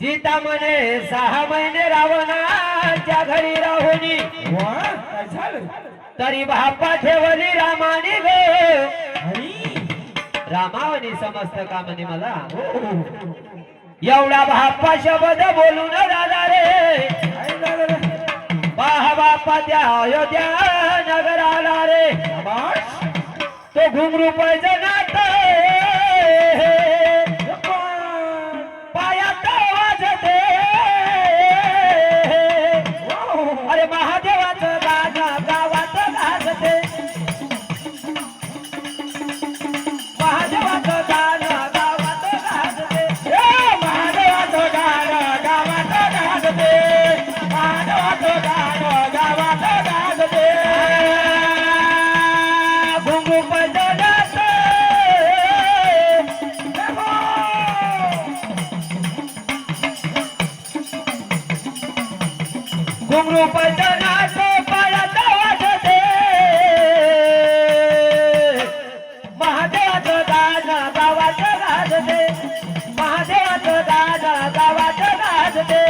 सीता म्हणे 6 महिने रावणाच्या घरी राहुनी काय झालं? तरी बापा ठेवली रामाने ग आणि रामावनी समस्त कामनी मला एवढा बाप्पा शब्द बोलून दादा रे काय झालं रे? बाहा बाप्पा त्या अयोध्या नगराला रे शाबास. तो घुंगरू पैजनात पायात वाजते अरे महादेवाचं गाणं गावात गाजते महादेवाचं गाणं गावात गाजते महादेवाचं गाणं गावात गाजते. महादेवाचं गाणं गावात गाजते. घुंगरू पैजनात घुंगरू पैजनात पायात वाजते महादेवाचं गाणं गावात गाजते महादेवाचं गाणं गावात गाजते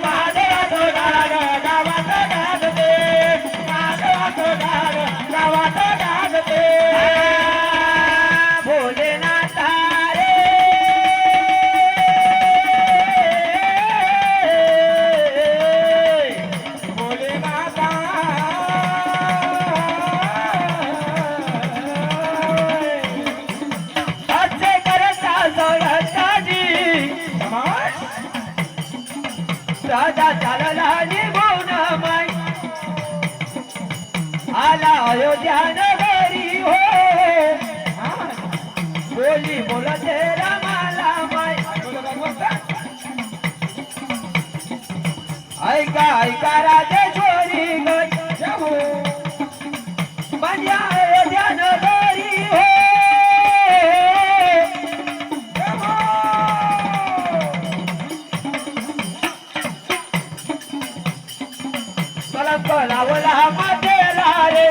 महादेवाचं गाणं गावात गाजते. महादेवाचं गाणं गावात गाजते. भोलेनाथ रे भोलेनाथा. असे करता सोडताजी शाबास. राजा चालला निघून माई आला अयोध्या नगरी हो बोली बोलते रामाला माई ऐका ऐका राजेश्वरी गई माझ्या अयोध्या नगरी हो कलंक लावला मातेला रे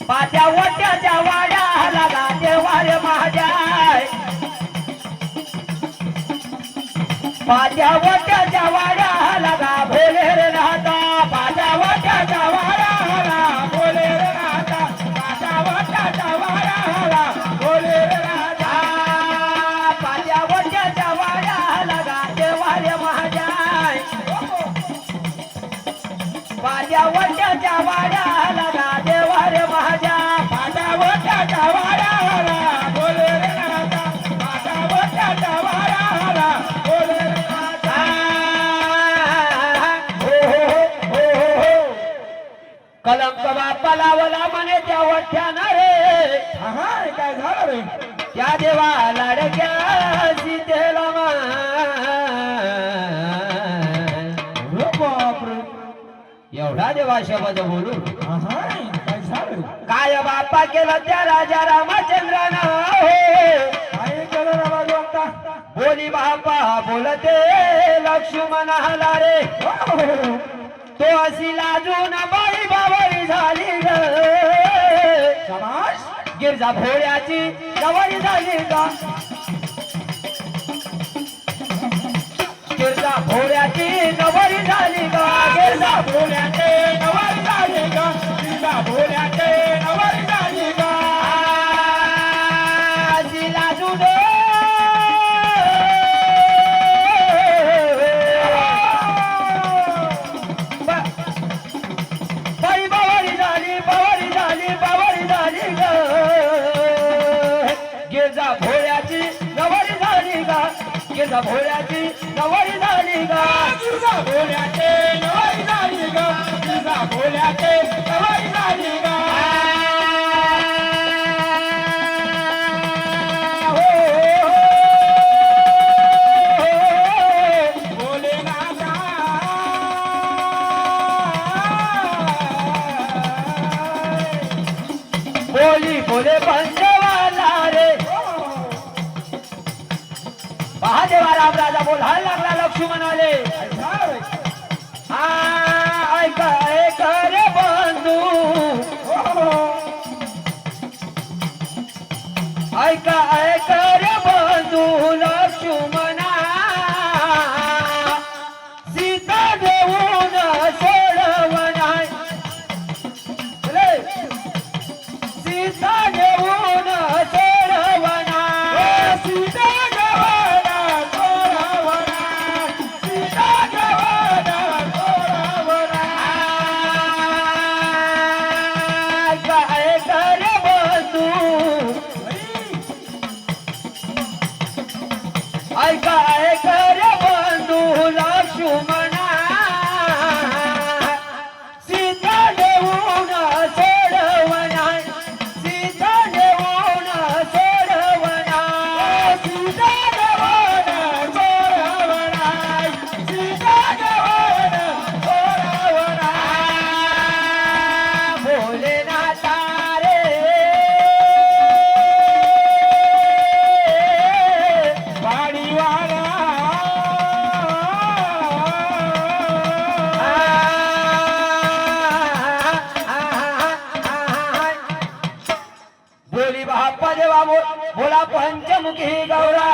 पात्या वट्याच्या वाड्याला गाते वारे माझ्या पात्या वट्याच्या वाड्याला गा भोले रे राहता पाटा वाटाच्या वाराला बोले रे राजा. पाटा वाटाच्या वाराला बोले रे राजा. पात्या वट्याच्या वाड्याला गाते वारे माझ्या पात्या वट्याच्या वाड्याला गाते वारे माझ्या पाटा वाटाच्या वाराला बोले रे राजा. पाटा वाटाच्या वाराला बोले रे राजा. कलंक बाप्पा लावला म्हणे त्या वठ्यानं रे आहा, काय झालं रे? त्या देवा लाडक्या सीतेला अरे बापरे. एवढा देवा शब्द बोलू आहा, काय झालं? काय बाप्पा केलं त्या राजा रामचंद्रानं हो काय केलं रे बाजू आता? बोली बाप्पा बोलते लक्ष्मण हला रे तो अशी लाजून बाई बावरी झाली ग शाबास. गिरजा भोळ्याची गवरी झाली ग गिरजा भोळ्याची गवरी झाली ग गिरजा भोल्याचे नवर झाली ग. तिला भोल्याचे नवर झाली ग. अशी लाजून बाई बावरी झाली बावरी झाली बावरी झाली ग गिरजा भोळ्याची गवरी झाली ग गिरजा भोळ्याची गवरी झाली ग तिला भोल्याचे नवर झाली ग. तिला भोल्याचे नवर झाली ग. भोलेनाथा. बोली बोले पंचवाला रे महादेवा राम राजा बोलायला लागला लक्ष्मण आले काय झालं रे? ऐका ऐका रे बंधू ऐका ऐका रे बंधू बाप्पा देवा बोला पंचमुखी गौरा